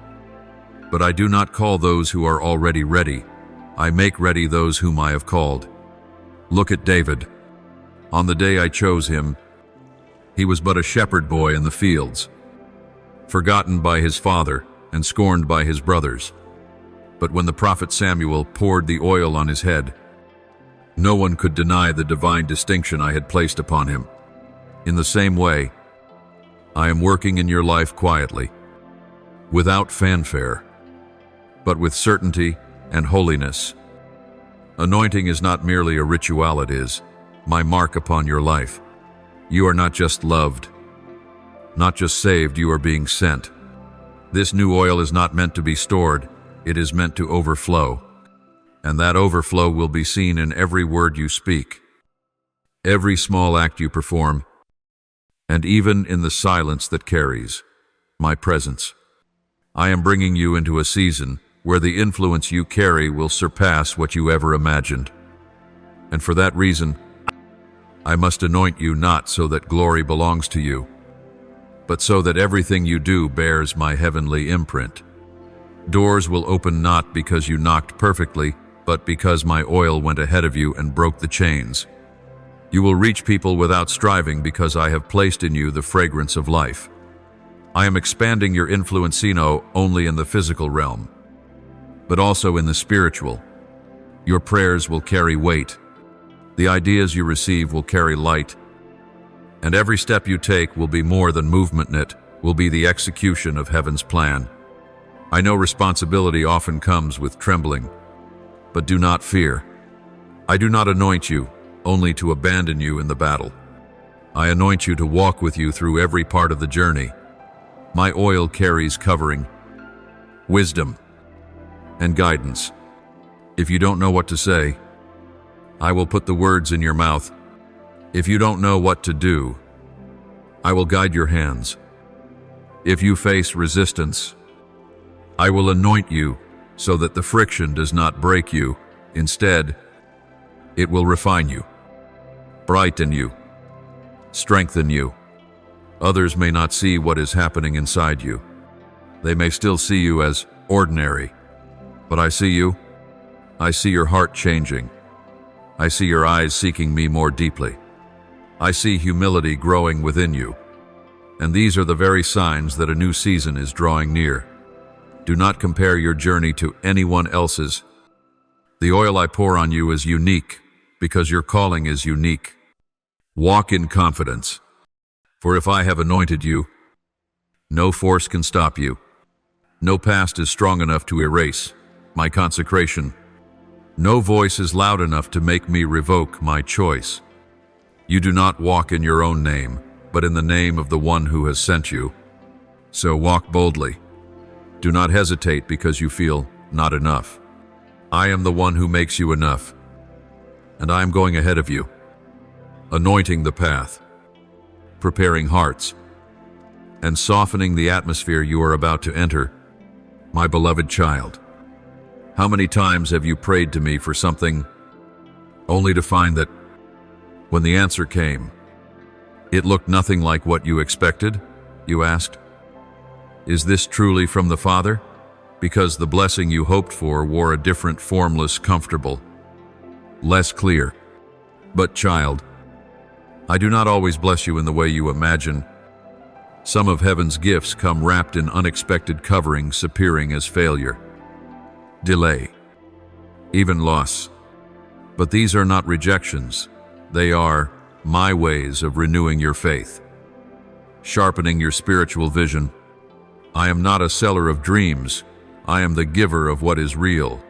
But I do not call those who are already ready. I make ready those whom I have called. Look at David. On the day I chose him, he was but a shepherd boy in the fields, forgotten by his father and scorned by his brothers. But when the prophet Samuel poured the oil on his head, no one could deny the divine distinction I had placed upon him. In the same way, I am working in your life quietly, without fanfare, but with certainty and holiness. Anointing is not merely a ritual, it is my mark upon your life. You are not just loved, not just saved, you are being sent. This new oil is not meant to be stored, it is meant to overflow. And that overflow will be seen in every word you speak, every small act you perform, and even in the silence that carries my presence. I am bringing you into a season where the influence you carry will surpass what you ever imagined. And for that reason, I must anoint you not so that glory belongs to you, but so that everything you do bears my heavenly imprint. Doors will open not because you knocked perfectly, but because my oil went ahead of you and broke the chains. You will reach people without striving because I have placed in you the fragrance of life. I am expanding your influence only in the physical realm, but also in the spiritual. Your prayers will carry weight. The ideas you receive will carry light. And every step you take will be more than movement, it will be the execution of heaven's plan. I know responsibility often comes with trembling, but do not fear. I do not anoint you only to abandon you in the battle. I anoint you to walk with you through every part of the journey. My oil carries covering, wisdom, and guidance. If you don't know what to say, I will put the words in your mouth. If you don't know what to do, I will guide your hands. If you face resistance, I will anoint you so that the friction does not break you. Instead, it will refine you, brighten you, strengthen you. Others may not see what is happening inside you. They may still see you as ordinary, but I see you. I see your heart changing. I see your eyes seeking me more deeply. I see humility growing within you. And these are the very signs that a new season is drawing near. Do not compare your journey to anyone else's. The oil I pour on you is unique because your calling is unique. Walk in confidence, for if I have anointed you, no force can stop you. No past is strong enough to erase my consecration. No voice is loud enough to make me revoke my choice. You do not walk in your own name, but in the name of the one who has sent you. So walk boldly. Do not hesitate because you feel not enough. I am the one who makes you enough, and I am going ahead of you, anointing the path, preparing hearts, and softening the atmosphere you are about to enter. My beloved child, how many times have you prayed to me for something, only to find that when the answer came, it looked nothing like what you expected? You asked, is this truly from the Father? Because the blessing you hoped for wore a different, formless, comfortable, less clear. But child, I do not always bless you in the way you imagine. Some of heaven's gifts come wrapped in unexpected coverings, appearing as failure, delay, even loss. But these are not rejections. They are my ways of renewing your faith, sharpening your spiritual vision. I am not a seller of dreams. I am the giver of what is real.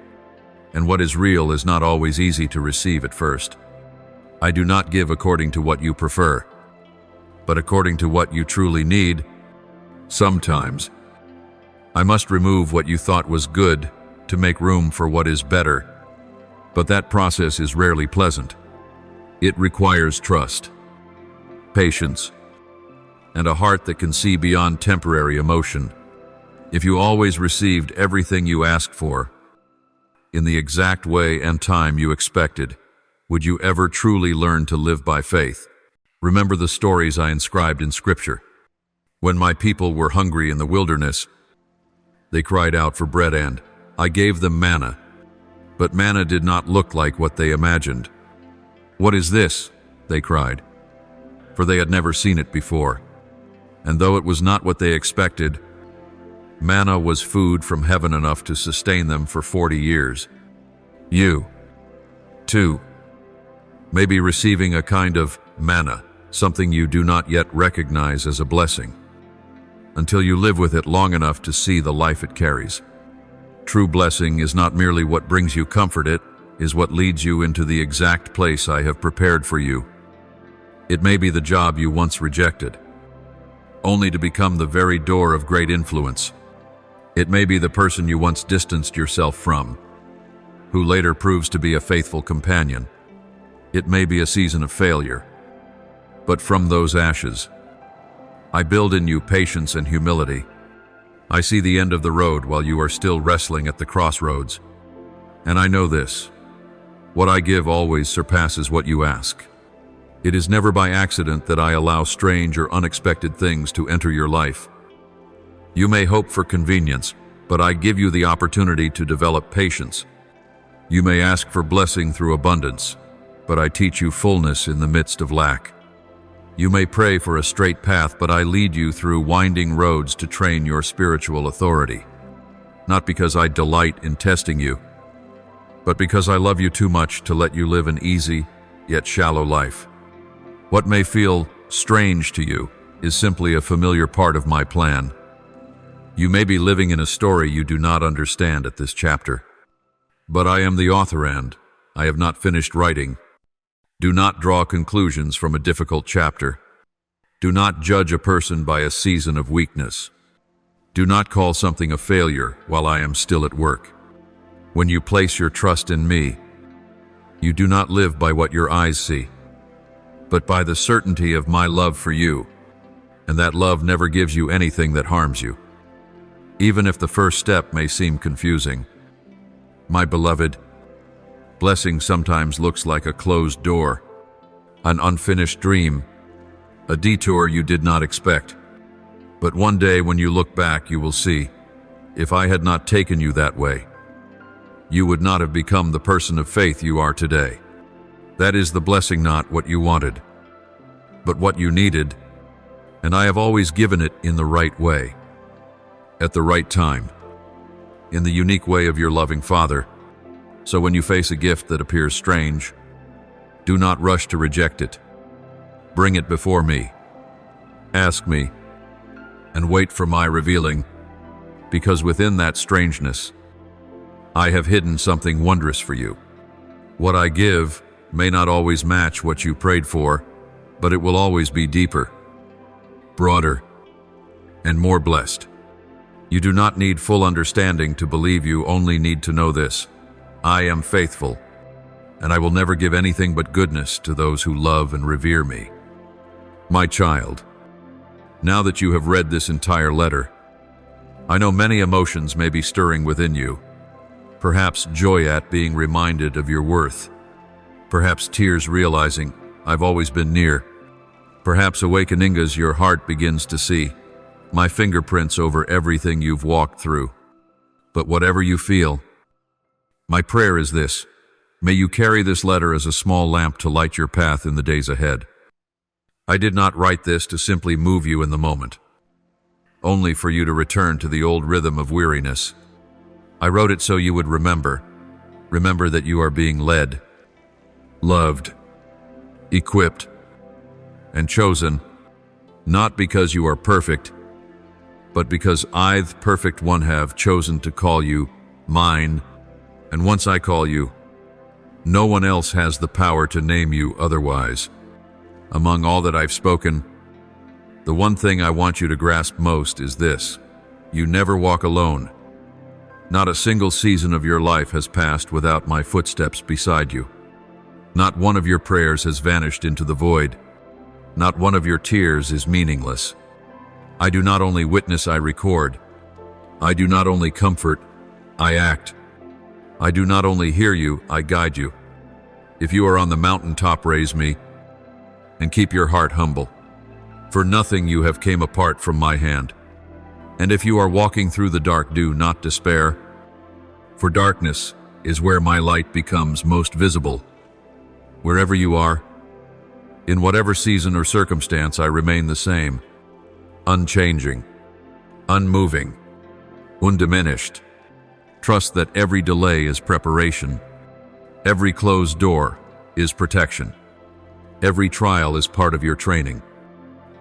And what is real is not always easy to receive at first. I do not give according to what you prefer, but according to what you truly need. Sometimes, I must remove what you thought was good to make room for what is better. But that process is rarely pleasant. It requires trust, patience, and a heart that can see beyond temporary emotion. If you always received everything you asked for, in the exact way and time you expected, would you ever truly learn to live by faith? Remember the stories I inscribed in Scripture. When my people were hungry in the wilderness, they cried out for bread, and I gave them manna. But manna did not look like what they imagined. What is this? They cried, for they had never seen it before. And though it was not what they expected, manna was food from heaven enough to sustain them for 40 years. You, too, may be receiving a kind of manna, something you do not yet recognize as a blessing, until you live with it long enough to see the life it carries. True blessing is not merely what brings you comfort, it is what leads you into the exact place I have prepared for you. It may be the job you once rejected, only to become the very door of great influence. It may be the person you once distanced yourself from, who later proves to be a faithful companion. It may be a season of failure, but from those ashes, I build in you patience and humility. I see the end of the road while you are still wrestling at the crossroads. And I know this: what I give always surpasses what you ask. It is never by accident that I allow strange or unexpected things to enter your life. You may hope for convenience, but I give you the opportunity to develop patience. You may ask for blessing through abundance, but I teach you fullness in the midst of lack. You may pray for a straight path, but I lead you through winding roads to train your spiritual authority. Not because I delight in testing you, but because I love you too much to let you live an easy, yet shallow life. What may feel strange to you is simply a familiar part of my plan. You may be living in a story you do not understand at this chapter. But I am the author and I have not finished writing. Do not draw conclusions from a difficult chapter. Do not judge a person by a season of weakness. Do not call something a failure while I am still at work. When you place your trust in me, you do not live by what your eyes see, but by the certainty of my love for you, and that love never gives you anything that harms you, even if the first step may seem confusing. My beloved, blessing sometimes looks like a closed door, an unfinished dream, a detour you did not expect. But one day when you look back, you will see, if I had not taken you that way, you would not have become the person of faith you are today. That is the blessing, not what you wanted, but what you needed, and I have always given it in the right way, at the right time, in the unique way of your loving Father. So when you face a gift that appears strange, do not rush to reject it. Bring it before me. Ask me, and wait for my revealing, because within that strangeness, I have hidden something wondrous for you. What I give may not always match what you prayed for, but it will always be deeper, broader, and more blessed. You do not need full understanding to believe. You only need to know this: I am faithful, and I will never give anything but goodness to those who love and revere me. My child, now that you have read this entire letter, I know many emotions may be stirring within you. Perhaps joy at being reminded of your worth. Perhaps tears realizing I've always been near. Perhaps awakening as your heart begins to see my fingerprints over everything you've walked through. But whatever you feel, my prayer is this: may you carry this letter as a small lamp to light your path in the days ahead. I did not write this to simply move you in the moment, only for you to return to the old rhythm of weariness. I wrote it so you would remember that you are being led, loved, equipped, and chosen, not because you are perfect, but because I, the perfect one, have chosen to call you mine. And once I call you, no one else has the power to name you otherwise. Among all that I've spoken, the one thing I want you to grasp most is this: you never walk alone. Not a single season of your life has passed without my footsteps beside you. Not one of your prayers has vanished into the void. Not one of your tears is meaningless. I do not only witness, I record. I do not only comfort, I act. I do not only hear you, I guide you. If you are on the mountaintop, raise me, and keep your heart humble. For nothing you have came apart from my hand. And if you are walking through the dark, do not despair, for darkness is where my light becomes most visible. Wherever you are, in whatever season or circumstance, I remain the same, unchanging, unmoving, undiminished. Trust that every delay is preparation. Every closed door is protection. Every trial is part of your training.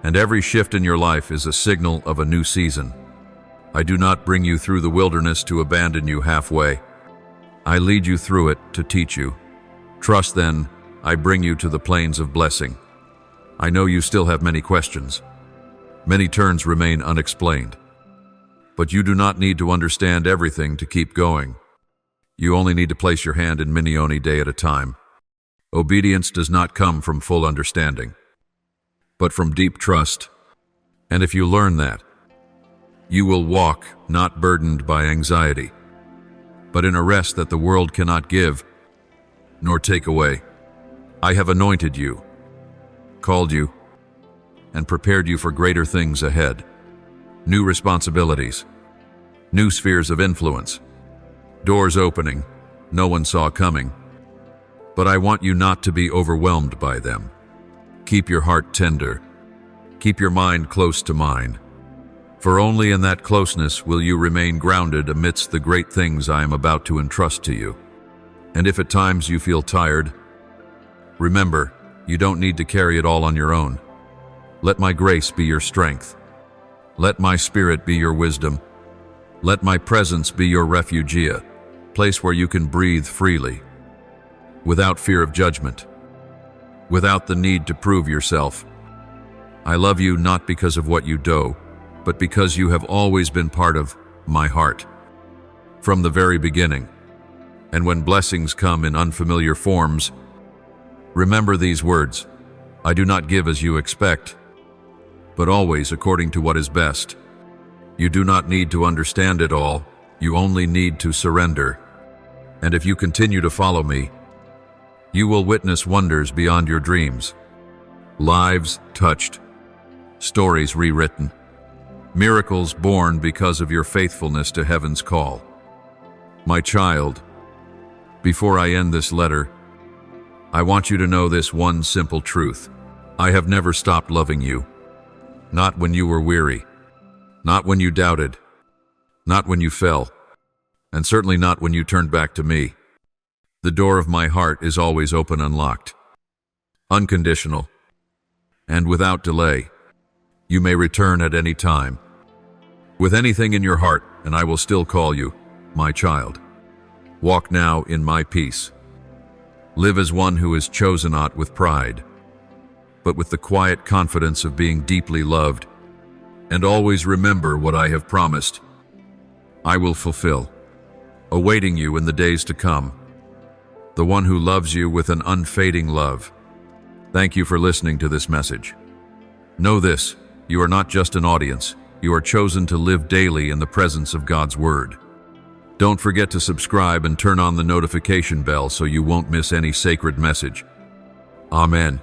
And every shift in your life is a signal of a new season. I do not bring you through the wilderness to abandon you halfway. I lead you through it to teach you. Trust then, I bring you to the plains of blessing. I know you still have many questions. Many turns remain unexplained. But you do not need to understand everything to keep going. You only need to place your hand in Minioni day at a time. Obedience does not come from full understanding, but from deep trust. And if you learn that, you will walk not burdened by anxiety, but in a rest that the world cannot give nor take away. I have anointed you, called you, and prepared you for greater things ahead. New responsibilities, new spheres of influence, doors opening no one saw coming. But I want you not to be overwhelmed by them. Keep your heart tender. Keep your mind close to mine. For only in that closeness will you remain grounded amidst the great things I am about to entrust to you. And if at times you feel tired, remember, you don't need to carry it all on your own. Let my grace be your strength. Let my spirit be your wisdom. Let my presence be your refugia, place where you can breathe freely, without fear of judgment, without the need to prove yourself. I love you not because of what you do, but because you have always been part of my heart, from the very beginning. And when blessings come in unfamiliar forms, remember these words: I do not give as you expect, but always according to what is best. You do not need to understand it all, you only need to surrender. And if you continue to follow me, you will witness wonders beyond your dreams. Lives touched, stories rewritten, miracles born because of your faithfulness to heaven's call. My child, before I end this letter, I want you to know this one simple truth. I have never stopped loving you. Not when you were weary, not when you doubted, not when you fell, and certainly not when you turned back to me. The door of my heart is always open and locked, unconditional, and without delay. You may return at any time, with anything in your heart, and I will still call you my child. Walk now in my peace. Live as one who is chosen not with pride, but with the quiet confidence of being deeply loved. And always remember what I have promised. I will fulfill, awaiting you in the days to come. The one who loves you with an unfading love. Thank you for listening to this message. Know this, you are not just an audience. You are chosen to live daily in the presence of God's Word. Don't forget to subscribe and turn on the notification bell so you won't miss any sacred message. Amen.